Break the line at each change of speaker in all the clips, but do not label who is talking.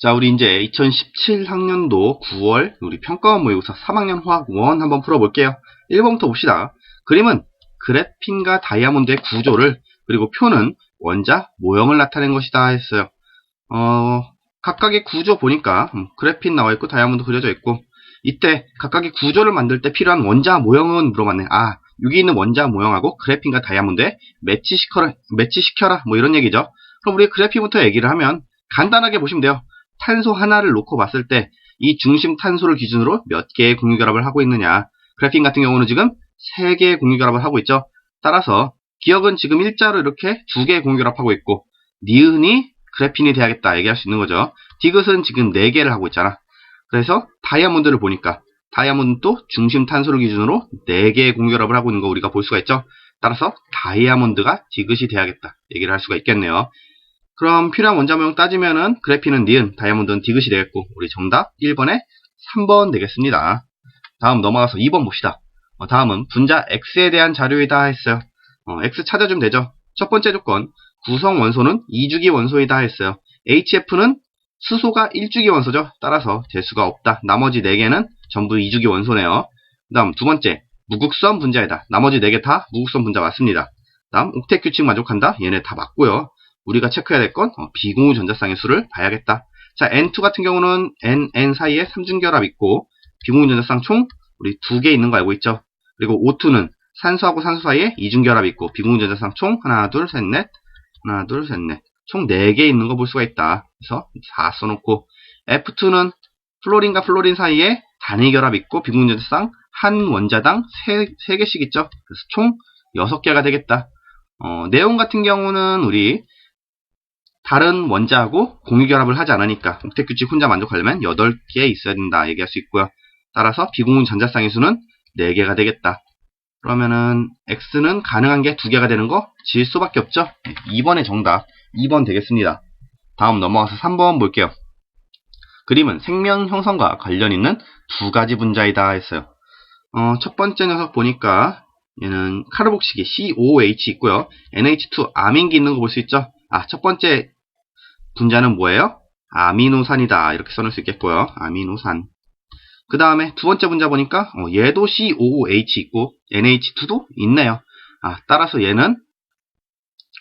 자, 우리 이제 2017학년도 9월 우리 평가원 모의고사 3학년 화학 1 한번 풀어볼게요. 1번부터 봅시다. 그림은 그래핀과 다이아몬드의 구조를, 그리고 표는 원자 모형을 나타낸 것이다 했어요. 각각의 구조 보니까 그래핀 나와 있고 다이아몬드 그려져 있고, 이때 각각의 구조를 만들 때 필요한 원자 모형은 물어봤네. 여기 있는 원자 모형하고 그래핀과 다이아몬드에 매치시켜라 뭐 이런 얘기죠. 그럼 우리 그래핀부터 얘기를 하면 간단하게 보시면 돼요. 탄소 하나를 놓고 봤을 때 이 중심 탄소를 기준으로 몇 개의 공유결합을 하고 있느냐. 그래핀 같은 경우는 지금 3개의 공유결합을 하고 있죠. 따라서 기억은 지금 일자로 이렇게 2개의 공유결합하고 있고, 니은이 그래핀이 돼야겠다 얘기할 수 있는 거죠. 디귿은 지금 4개를 하고 있잖아. 그래서 다이아몬드를 보니까 다이아몬드도 중심 탄소를 기준으로 4개의 공유결합을 하고 있는 거 우리가 볼 수가 있죠. 따라서 다이아몬드가 디귿이 돼야겠다 얘기를 할 수가 있겠네요. 그럼 필요한 원자 모형 따지면은 그래핀은 니은, 다이아몬드는 디귿이 되겠고, 우리 정답 1번에 3번 되겠습니다. 다음 넘어가서 2번 봅시다. 다음은 분자 X에 대한 자료이다 했어요. X 찾아주면 되죠. 첫 번째 조건, 구성 원소는 2주기 원소이다 했어요. HF는 수소가 1주기 원소죠. 따라서 재수가 없다. 나머지 4개는 전부 2주기 원소네요. 그 다음 두 번째, 무극성 분자이다. 나머지 4개 다 무극성 분자 맞습니다. 다음 옥텟 규칙 만족한다. 얘네 다 맞고요. 우리가 체크해야 될 건 비공유 전자쌍의 수를 봐야겠다. 자, N2 같은 경우는 N 사이에 3중결합 있고, 비공유 전자쌍 총 우리 2개 있는 거 알고 있죠. 그리고 O2는 산소하고 산소 사이에 2중결합 있고, 비공유 전자쌍 총 하나, 둘, 셋, 넷, 총 4개 있는 거 볼 수가 있다. 그래서 4 써놓고, F2는 플로린과 플로린 사이에 단위 결합 있고, 비공유 전자쌍 한 원자당 3개씩 있죠. 그래서 총 6개가 되겠다. 네온 같은 경우는 우리 다른 원자하고 공유결합을 하지 않으니까 옥텟 규칙 혼자 만족하려면 8개 있어야 된다 얘기할 수 있고요. 따라서 비공유 전자쌍의 수는 4개가 되겠다. 그러면은 X는 가능한 게 2개가 되는 거 질 수밖에 없죠. 2번의 정답 2번 되겠습니다. 다음 넘어가서 3번 볼게요. 그림은 생명 형성과 관련 있는 2가지 분자이다 했어요. 첫 번째 녀석 보니까 얘는 카르복식이 COOH 있고요. NH2 아민기 있는 거 볼 수 있죠. 첫 번째 분자는 뭐예요? 아미노산이다. 이렇게 써놓을 수 있겠고요. 아미노산. 그 다음에 두 번째 분자 보니까 얘도 COOH 있고 NH2도 있네요. 따라서 얘는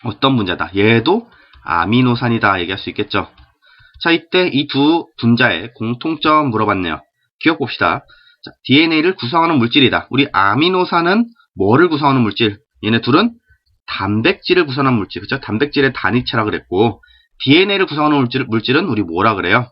어떤 분자다? 얘도 아미노산이다 얘기할 수 있겠죠. 자, 이때 이 두 분자의 공통점 물어봤네요. 기억 봅시다. 자, DNA를 구성하는 물질이다. 우리 아미노산은 뭐를 구성하는 물질? 얘네 둘은 단백질을 구성하는 물질. 그쵸? 단백질의 단위체라 그랬고, DNA를 구성하는 물질은 우리 뭐라 그래요?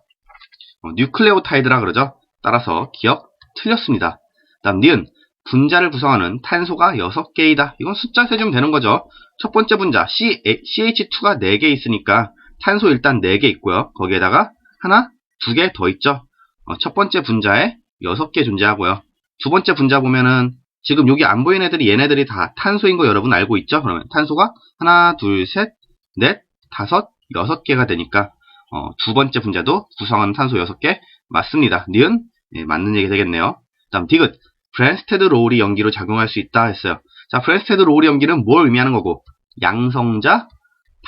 뉴클레오타이드라 그러죠. 따라서 기억 틀렸습니다. 다음 니은, 분자를 구성하는 탄소가 6개이다. 이건 숫자 세주면 되는 거죠. 첫 번째 분자 CH2가 4개 있으니까 탄소 일단 4개 있고요. 거기에다가 하나, 2개 더 있죠. 첫 번째 분자에 6개 존재하고요. 두 번째 분자 보면은 지금 여기 안 보이는 애들이 얘네들이 다 탄소인 거 여러분 알고 있죠? 그러면 탄소가 하나, 둘, 셋, 넷, 5, 6개가 되니까 두 번째 분자도 구성하는 탄소 6개 맞습니다. 니은 맞는 얘기 되겠네요. 다음 디귿, 브랜스테드 로우리 염기로 작용할 수 있다 했어요. 자, 브랜스테드 로우리 염기는 뭘 의미하는 거고, 양성자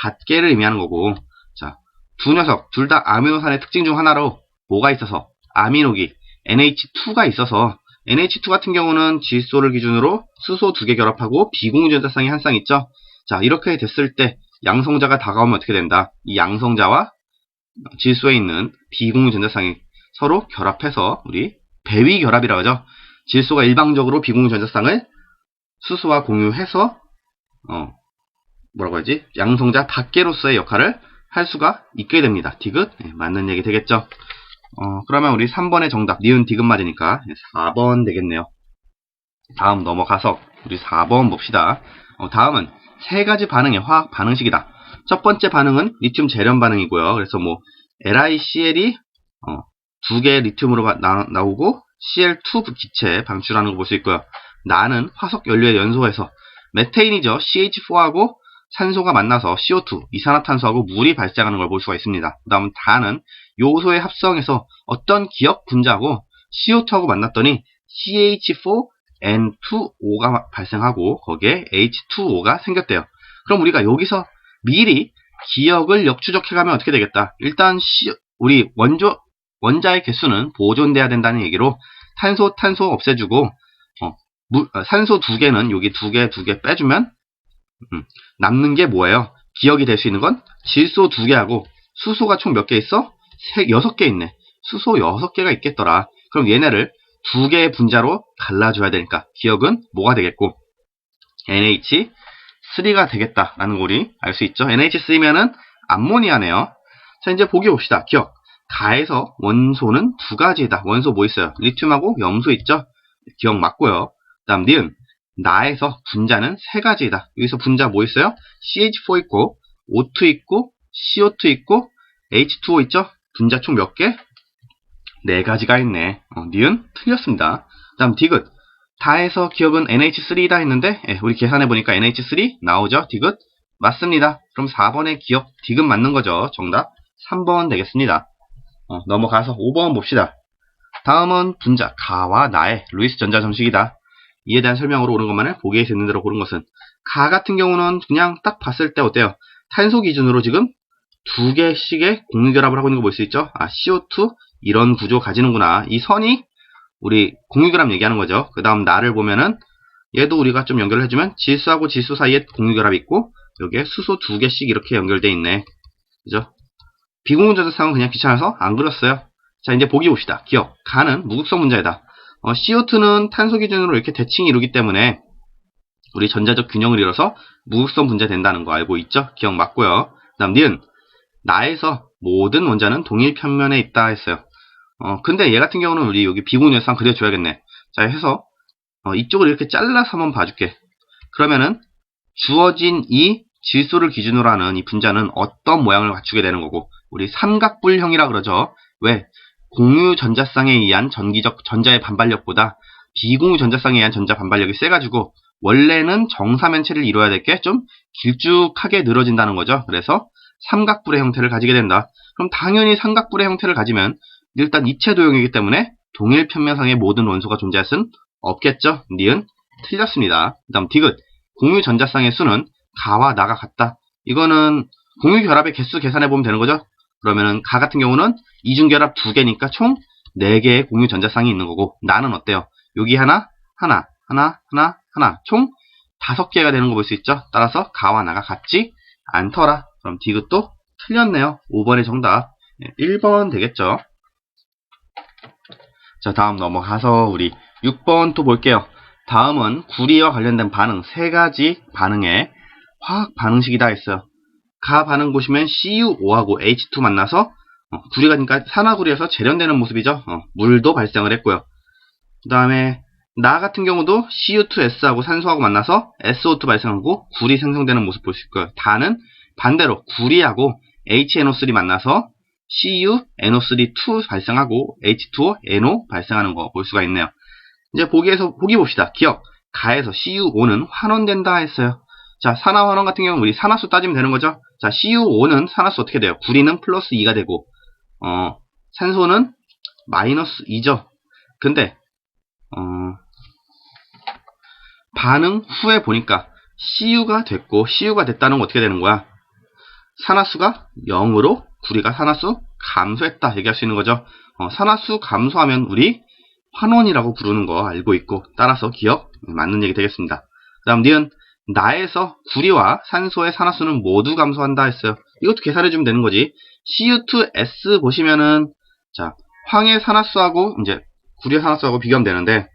닷개를 의미하는 거고, 자, 두 녀석 둘 다 아미노산의 특징 중 하나로 뭐가 있어서 아미노기 NH2가 있어서, NH2 같은 경우는 질소를 기준으로 수소 2개 결합하고 비공유 전자쌍이 한 쌍 있죠. 자, 이렇게 됐을 때 양성자가 다가오면 어떻게 된다? 이 양성자와 질소에 있는 비공유 전자쌍이 서로 결합해서 우리 배위 결합이라고 하죠. 질소가 일방적으로 비공유 전자쌍을 수소와 공유해서 뭐라고 하지? 양성자 닷개로서의 역할을 할 수가 있게 됩니다. 디귿 맞는 얘기 되겠죠. 그러면 우리 3번의 정답 니은 디귿 맞으니까 4번 되겠네요. 다음 넘어가서 우리 4번 봅시다. 다음은 3가지 반응의 화학 반응식이다. 첫 번째 반응은 리튬 재련 반응이고요. 그래서 뭐 LiCl이 2개 리튬으로 나오고 Cl2 기체 방출하는 거 볼 수 있고요. 나는 화석 연료의 연소에서 메테인이죠. CH4하고 산소가 만나서 CO2, 이산화탄소하고 물이 발생하는 걸 볼 수가 있습니다. 그 다음 다는 요소의 합성에서 어떤 기억 분자하고 CO2하고 만났더니 CH4N2O가 발생하고 거기에 H2O가 생겼대요. 그럼 우리가 여기서 미리 기억을 역추적해가면 어떻게 되겠다? 일단 우리 원자의 개수는 보존돼야 된다는 얘기로 탄소 없애주고 산소 2개는 여기 2개 빼주면 남는 게 뭐예요? 기억이 될 수 있는 건 질소 2개하고 수소가 총 몇 개 있어? 6개 있네. 수소 6개가 있겠더라. 그럼 얘네를 2개의 분자로 갈라줘야 되니까 기억은 뭐가 되겠고 NH3가 되겠다라는 거 우리 알 수 있죠. NH3면은 암모니아네요. 자, 이제 보기 봅시다. 기억. 가에서 원소는 2가지다. 원소 뭐 있어요? 리튬하고 염소 있죠? 기억 맞고요. 그 다음 니은. 나에서 분자는 3가지다. 여기서 분자 뭐 있어요? CH4 있고 O2 있고 CO2 있고 H2O 있죠? 분자 총 몇 개? 4가지가 있네. 니은 틀렸습니다. 그 다음 디귿. 다에서 기억은 NH3다 했는데 우리 계산해보니까 NH3 나오죠? 디귿 맞습니다. 그럼 4번의 기억 디귿 맞는 거죠. 정답 3번 되겠습니다. 넘어가서 5번 봅시다. 다음은 분자 가와 나의 루이스 전자 정식이다. 이에 대한 설명으로 옳은 것만을 보기에서 있는 대로 고른 것은 가 같은 경우는 그냥 딱 봤을 때 어때요? 탄소 기준으로 지금 2개씩의 공유결합을 하고 있는 거 볼 수 있죠? CO2 이런 구조 가지는구나. 이 선이 우리 공유결합 얘기하는 거죠. 그 다음 나를 보면은 얘도 우리가 좀 연결을 해주면 질소하고 질소 사이에 공유결합이 있고 여기에 수소 2개씩 이렇게 연결돼 있네. 그죠? 비공유전자쌍은 그냥 귀찮아서 안 그렸어요. 자, 이제 보기 봅시다. 기억. 가는 무극성 분자이다. CO2는 탄소 기준으로 이렇게 대칭이 이루기 때문에 우리 전자적 균형을 이뤄서 무극성 분자 된다는 거 알고 있죠? 기억 맞고요. 그 다음 니은. 나에서 모든 원자는 동일 평면에 있다 했어요. 근데 얘 같은 경우는 우리 여기 비공유전자쌍 그려줘야겠네. 자, 해서 이쪽을 이렇게 잘라서 한번 봐줄게. 그러면은 주어진 이 질소를 기준으로 하는 이 분자는 어떤 모양을 갖추게 되는 거고 우리 삼각불형이라 그러죠. 왜? 공유 전자쌍에 의한 전기적 전자의 반발력보다 비공유 전자쌍에 의한 전자 반발력이 세가지고 원래는 정사면체를 이루어야 될 게 좀 길쭉하게 늘어진다는 거죠. 그래서 삼각불의 형태를 가지게 된다. 그럼 당연히 삼각불의 형태를 가지면 일단 이체 도형이기 때문에 동일 평면상의 모든 원소가 존재할 수는 없겠죠. 니은 틀렸습니다. 그 다음 디귿. 공유 전자쌍의 수는 가와 나가 같다. 이거는 공유 결합의 개수 계산해보면 되는 거죠. 그러면은 가 같은 경우는 이중결합 2개니까 총 4개의 공유 전자쌍이 있는 거고 나는 어때요? 여기 하나 총 5개가 되는 거 볼 수 있죠. 따라서 가와 나가 같지 않더라. 그럼 디귿도 틀렸네요. 5번의 정답 1번 되겠죠. 자, 다음 넘어가서 우리 6번 또 볼게요. 다음은 구리와 관련된 반응 3가지 반응의 화학 반응식이다 했어요. 가 반응 보시면 CuO하고 H2 만나서 구리가 그러니까 산화구리에서 재련되는 모습이죠. 물도 발생을 했고요. 그 다음에 나 같은 경우도 Cu2S하고 산소하고 만나서 SO2 발생하고 구리 생성되는 모습 볼 수 있고요. 다는 반대로 구리하고 HNO3 만나서 CuNO3 발생하고 H2O, 발생하는 거 볼 수가 있네요. 이제 보기 봅시다. 기억. 가에서 CuO는 환원된다 했어요. 자, 산화 환원 같은 경우는 우리 산화수 따지면 되는 거죠. 자, CuO는 산화수 어떻게 돼요? 구리는 플러스 2가 되고, 산소는 마이너스 2죠. 근데, 반응 후에 보니까 Cu가 됐고, Cu가 됐다는 건 어떻게 되는 거야? 산화수가 0으로 구리가 산화수 감소했다 얘기할 수 있는 거죠. 산화수 감소하면 우리 환원이라고 부르는 거 알고 있고 따라서 기억 맞는 얘기 되겠습니다. 그 다음 니은 나에서 구리와 산소의 산화수는 모두 감소한다 했어요. 이것도 계산해주면 되는 거지. Cu2S 보시면은 자 황의 산화수하고 이제 구리의 산화수하고 비교하면 되는데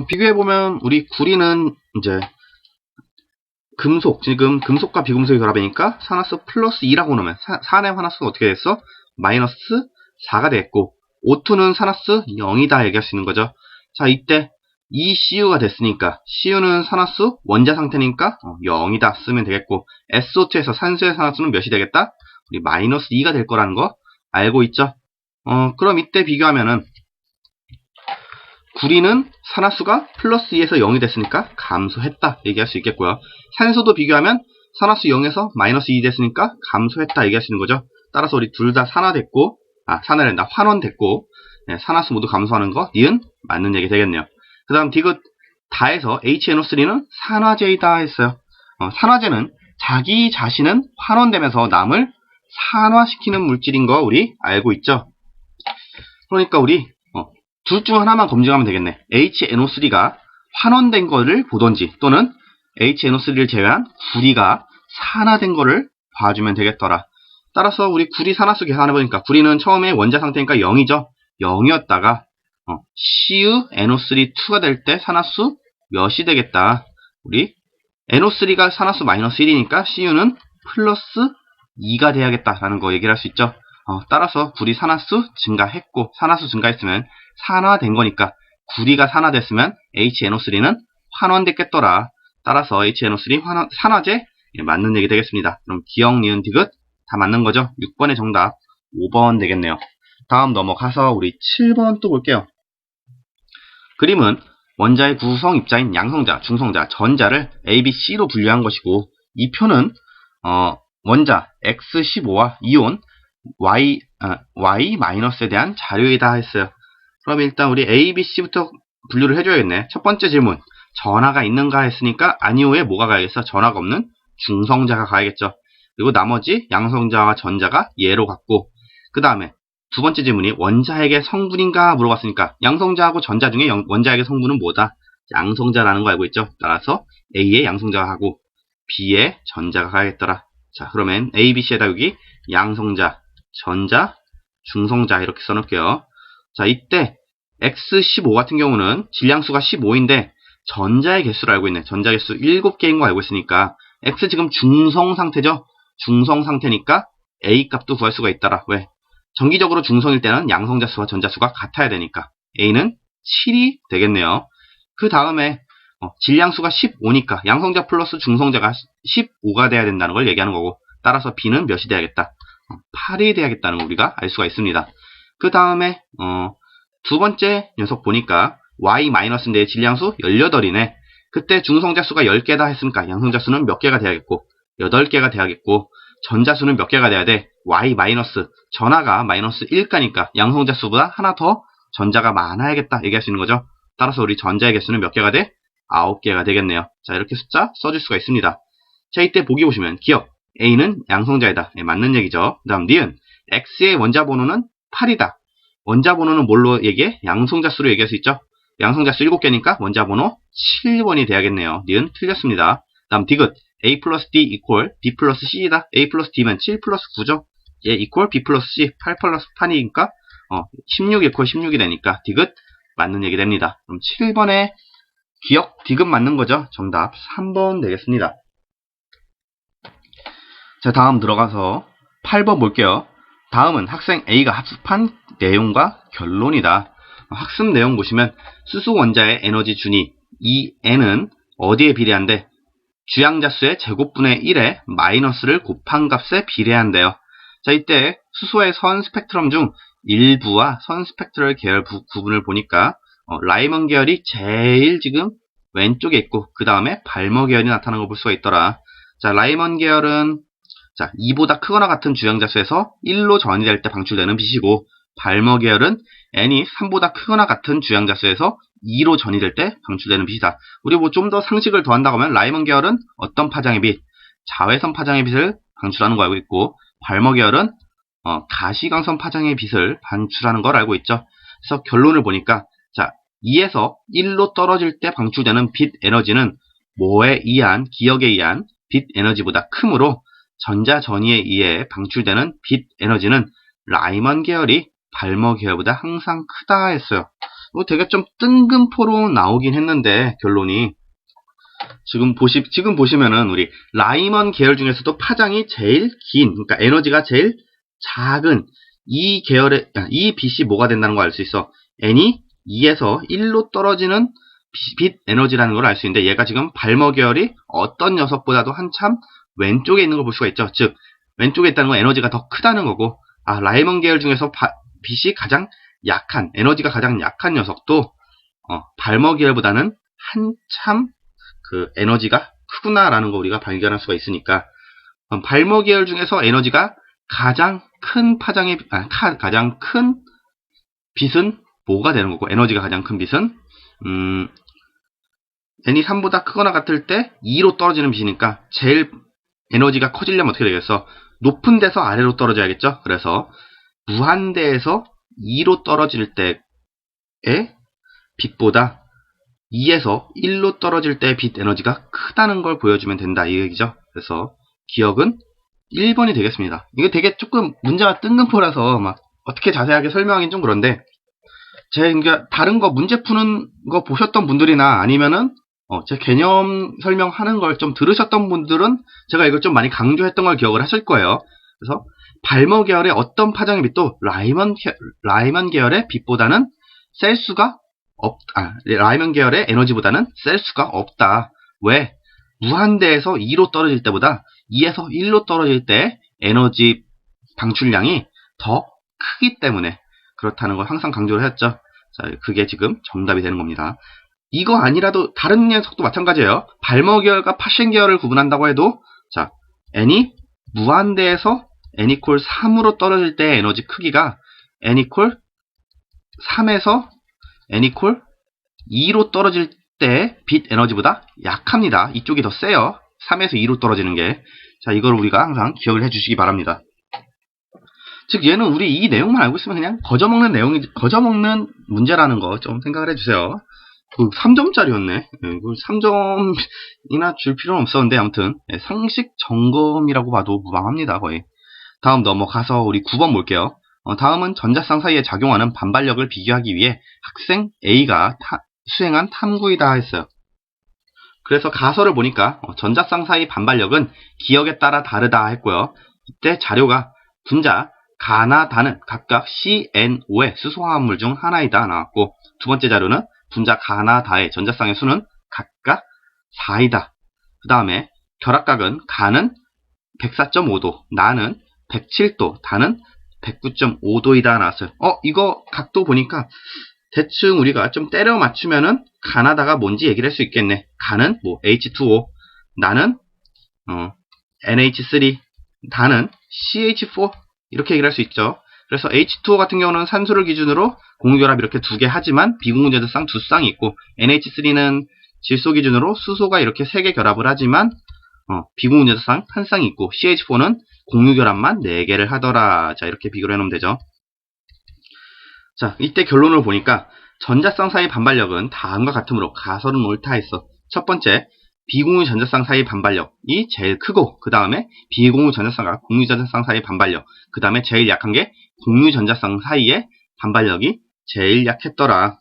비교해보면 우리 구리는 이제 지금 금속과 비금속의 결합이니까 산화수 플러스 2라고 놓으면 산의 산화수가 어떻게 됐어? 마이너스 4가 됐고 O2는 산화수 0이다 얘기할 수 있는 거죠. 자, 이때 이 Cu가 됐으니까 Cu는 산화수 원자 상태니까 0이다 쓰면 되겠고 SO2에서 산소의 산화수는 몇이 되겠다? 우리 마이너스 2가 될 거라는 거 알고 있죠? 그럼 이때 비교하면은 구리는 산화수가 플러스 2에서 0이 됐으니까 감소했다 얘기할 수 있겠고요. 산소도 비교하면 산화수 0에서 마이너스 2 됐으니까 감소했다 얘기할 수 있는 거죠. 따라서 우리 둘 다 산화됐고 산화된다 환원됐고 네, 산화수 모두 감소하는 거 니은 맞는 얘기 되겠네요. 그 다음 디귿 다에서 HNO3는 산화제이다 했어요. 산화제는 자기 자신은 환원되면서 남을 산화시키는 물질인 거 우리 알고 있죠? 그러니까 우리 둘 중 하나만 검증하면 되겠네. HNO3가 환원된 거를 보던지 또는 HNO3를 제외한 구리가 산화된 거를 봐주면 되겠더라. 따라서 우리 구리 산화수 계산해보니까 구리는 처음에 원자 상태니까 0이죠. 0이었다가 CuNO3 2가 될 때 산화수 몇이 되겠다. 우리 NO3가 산화수 마이너스 1이니까 Cu는 플러스 2가 돼야겠다라는 거 얘기를 할 수 있죠. 따라서 구리 산화수 증가했고 산화수 증가했으면 산화된 거니까 구리가 산화됐으면 HNO3는 환원됐겠더라. 따라서 HNO3 산화제 맞는 얘기 되겠습니다. 그럼 기억, 니은, 디귿 다 맞는 거죠. 6번의 정답 5번 되겠네요. 다음 넘어가서 우리 7번 또 볼게요. 그림은 원자의 구성 입자인 양성자, 중성자, 전자를 A, B, C로 분류한 것이고 이 표는 원자 X15와 이온 Y-에 대한 자료이다 했어요. 그럼 일단 우리 A, B, C부터 분류를 해줘야겠네. 첫 번째 질문, 전하가 있는가 했으니까 아니오에 뭐가 가야겠어? 전하가 없는 중성자가 가야겠죠. 그리고 나머지 양성자와 전자가 예로 갔고, 그 다음에 두 번째 질문이 원자핵의 성분인가 물어봤으니까 양성자하고 전자 중에 원자핵의 성분은 뭐다? 양성자라는 거 알고 있죠? 따라서 A의 양성자가 하고 B의 전자가 가야겠더라. 자, 그러면 A, B, C에다 여기 양성자, 전자, 중성자 이렇게 써놓을게요. 자, 이때 X15 같은 경우는 질량수가 15인데 전자의 개수를 알고 있네. 전자 개수 7개인 거 알고 있으니까 X 지금 중성 상태죠? 중성 상태니까 A 값도 구할 수가 있더라. 왜? 정기적으로 중성일 때는 양성자 수와 전자 수가 같아야 되니까 A는 7이 되겠네요. 그 다음에 질량수가 15니까 양성자 플러스 중성자가 15가 돼야 된다는 걸 얘기하는 거고 따라서 B는 몇이 돼야겠다? 8이 돼야겠다는 걸 우리가 알 수가 있습니다. 그 다음에 두 번째 녀석 보니까 Y-인데 질량수 18이네. 그때 중성자 수가 10개다 했으니까 양성자 수는 몇 개가 돼야겠고 8개가 돼야겠고 전자 수는 몇 개가 돼야 돼? Y-, 전하가 마이너스 1가니까 양성자 수보다 하나 더 전자가 많아야겠다 얘기할 수 있는 거죠. 따라서 우리 전자의 개수는 몇 개가 돼? 9개가 되겠네요. 자, 이렇게 숫자 써줄 수가 있습니다. 자, 이때 보기 보시면 기억 A는 양성자이다. 네, 맞는 얘기죠. 그 다음 니은 X의 원자 번호는 8이다. 원자 번호는 뭘로 얘기해? 양성자 수로 얘기할 수 있죠. 양성자 수 7개니까 원자 번호 7번이 돼야겠네요. 니은 틀렸습니다. 그 다음 디귿 A 플러스 D 이퀄 B 플러스 C이다. A 플러스 D면 7 플러스 9죠. 얘 이퀄 B 플러스 C 8 플러스 8이니까 16 이퀄 16이 되니까 디귿 맞는 얘기 됩니다. 그럼 7번에 기억 디귿 맞는 거죠. 정답 3번 되겠습니다. 자, 다음 들어가서 8번 볼게요. 다음은 학생 A가 학습한 내용과 결론이다. 학습 내용 보시면 수소 원자의 에너지 준위 이 N은 어디에 비례한데 주양자수의 제곱분의 1에 마이너스를 곱한 값에 비례한대요. 자, 이때 수소의 선 스펙트럼 중 일부와 선 스펙트럴 계열 구분을 보니까 라이먼 계열이 제일 지금 왼쪽에 있고 그 다음에 발머 계열이 나타나는 걸 볼 수가 있더라. 자, 라이먼 계열은 2보다 크거나 같은 주양자수에서 1로 전이될 때 방출되는 빛이고 발머 계열은 N이 3보다 크거나 같은 주양자수에서 2로 전이될 때 방출되는 빛이다. 우리 뭐 좀 더 상식을 더한다고 하면 라이먼 계열은 어떤 파장의 빛? 자외선 파장의 빛을 방출하는 거 알고 있고 발머 계열은 가시광선 파장의 빛을 방출하는 걸 알고 있죠. 그래서 결론을 보니까 2에서 1로 떨어질 때 방출되는 빛 에너지는 뭐에 의한 기억에 의한 빛 에너지보다 크므로 전자 전위에 의해 방출되는 빛 에너지는 라이먼 계열이 발머 계열보다 항상 크다 했어요. 되게 좀 뜬금포로 나오긴 했는데 결론이 지금 보시면은 우리 라이먼 계열 중에서도 파장이 제일 긴, 그러니까 에너지가 제일 작은 이 계열의 이 빛이 뭐가 된다는 걸 알 수 있어. N이 2에서 1로 떨어지는 빛 에너지라는 걸 알 수 있는데 얘가 지금 발머 계열이 어떤 녀석보다도 한참 왼쪽에 있는 걸 볼 수가 있죠. 즉 왼쪽에 있다는 건 에너지가 더 크다는 거고 라이먼 계열 중에서 빛이 가장 약한 에너지가 가장 약한 녀석도 발머 계열보다는 한참 그 에너지가 크구나라는 거 우리가 발견할 수가 있으니까 발머 계열 중에서 에너지가 가장 큰 파장의 가장 큰 빛은 뭐가 되는 거고 에너지가 가장 큰 빛은 n이 3보다 크거나 같을 때 2로 떨어지는 빛이니까 제일 에너지가 커지려면 어떻게 되겠어? 높은 데서 아래로 떨어져야겠죠. 그래서 무한대에서 2로 떨어질 때의 빛보다 2에서 1로 떨어질 때의 빛 에너지가 크다는 걸 보여주면 된다 이 얘기죠. 그래서 기억은 1번이 되겠습니다. 이거 되게 조금 문제가 뜬금포라서 막 어떻게 자세하게 설명하긴 좀 그런데 제가 다른 거 문제 푸는 거 보셨던 분들이나 아니면은 제 개념 설명하는 걸 좀 들으셨던 분들은 제가 이걸 좀 많이 강조했던 걸 기억을 하실 거예요. 그래서 발머 계열의 어떤 파장의 빛도 라이먼 계열의 빛보다는 라이먼 계열의 에너지보다는 셀 수가 없다. 왜? 무한대에서 2로 떨어질 때보다 2에서 1로 떨어질 때 에너지 방출량이 더 크기 때문에 그렇다는 걸 항상 강조를 했죠. 자, 그게 지금 정답이 되는 겁니다. 이거 아니라도 다른 녀석도 마찬가지예요. 발머 계열과 파신 계열을 구분한다고 해도 자, n이 무한대에서 n equal 3으로 떨어질 때의 에너지 크기가 n equal 3에서 n equal 2로 떨어질 때 빛 에너지보다 약합니다. 이쪽이 더 세요. 3에서 2로 떨어지는 게. 자, 이걸 우리가 항상 기억을 해주시기 바랍니다. 즉 얘는 우리 이 내용만 알고 있으면 그냥 거저먹는 문제라는 거 좀 생각을 해주세요. 3점짜리였네. 3점이나 줄 필요는 없었는데 아무튼 상식 점검이라고 봐도 무방합니다. 거의. 다음 넘어가서 우리 9번 볼게요. 다음은 전자쌍 사이에 작용하는 반발력을 비교하기 위해 학생 A가 수행한 탐구이다 했어요. 그래서 가설을 보니까 전자쌍 사이 반발력은 기억에 따라 다르다 했고요. 이때 자료가 분자 가나 다는 각각 CNO의 수소화합물 중 하나이다 나왔고, 두 번째 자료는 분자 가나 다의 전자쌍의 수는 각각 4이다. 그 다음에 결합각은 가는 104.5도, 나는 107도, 다는 109.5도이다 나왔어요. 이거 각도 보니까 대충 우리가 좀 때려 맞추면은 가나다가 뭔지 얘기를 할 수 있겠네. 가는 뭐 H2O, 나는 NH3, 다는 CH4 이렇게 얘기를 할 수 있죠. 그래서 H2O 같은 경우는 산소를 기준으로 공유결합 이렇게 2개 하지만 비공유전자쌍 2쌍이 있고, NH3는 질소 기준으로 수소가 이렇게 3개 결합을 하지만 비공유전자쌍 1쌍이 있고, CH4는 공유결합만 4개를 하더라. 자, 이렇게 비교를 해놓으면 되죠. 자, 이때 결론을 보니까 전자쌍 사이 반발력은 다음과 같으므로 가설은 옳다 했어. 첫 번째, 비공유 전자쌍 사이 반발력이 제일 크고, 그 다음에 비공유 전자쌍과 공유 전자쌍 사이 반발력, 그 다음에 제일 약한 게 공유 전자쌍 사이의 반발력이 제일 약했더라.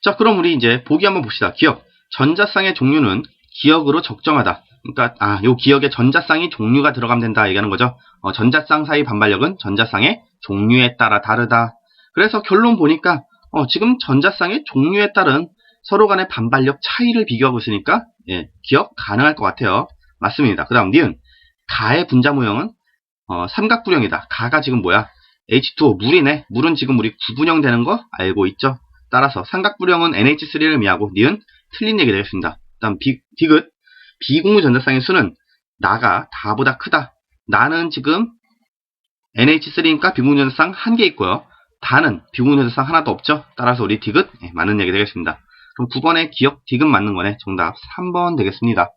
자, 그럼 우리 이제 보기 한번 봅시다. 기억. 전자쌍의 종류는 기억으로 적정하다. 그러니까 요 기억에 전자쌍이 종류가 들어가면 된다 얘기하는 거죠. 전자쌍 사이 반발력은 전자쌍의 종류에 따라 다르다. 그래서 결론 보니까 지금 전자쌍의 종류에 따른 서로 간의 반발력 차이를 비교하고 있으니까 기억 가능할 것 같아요. 맞습니다. 그 다음 니은. 가의 분자 모형은 삼각구령이다. 가가 지금 뭐야? H2O, 물이네. 물은 지금 우리 구분형 되는 거 알고 있죠? 따라서 삼각구령은 NH3를 의미하고 니은 틀린 얘기 되겠습니다. 그 다음 디귿. 비공유 전자쌍의 수는 나가 다보다 크다. 나는 지금 NH3니까 비공유 전자쌍 1개 있고요. 다는 비공유 전자쌍 하나도 없죠. 따라서 우리 디귿 맞는 얘기 되겠습니다. 그럼 9번의 기억 디귿 맞는 거네. 정답 3번 되겠습니다.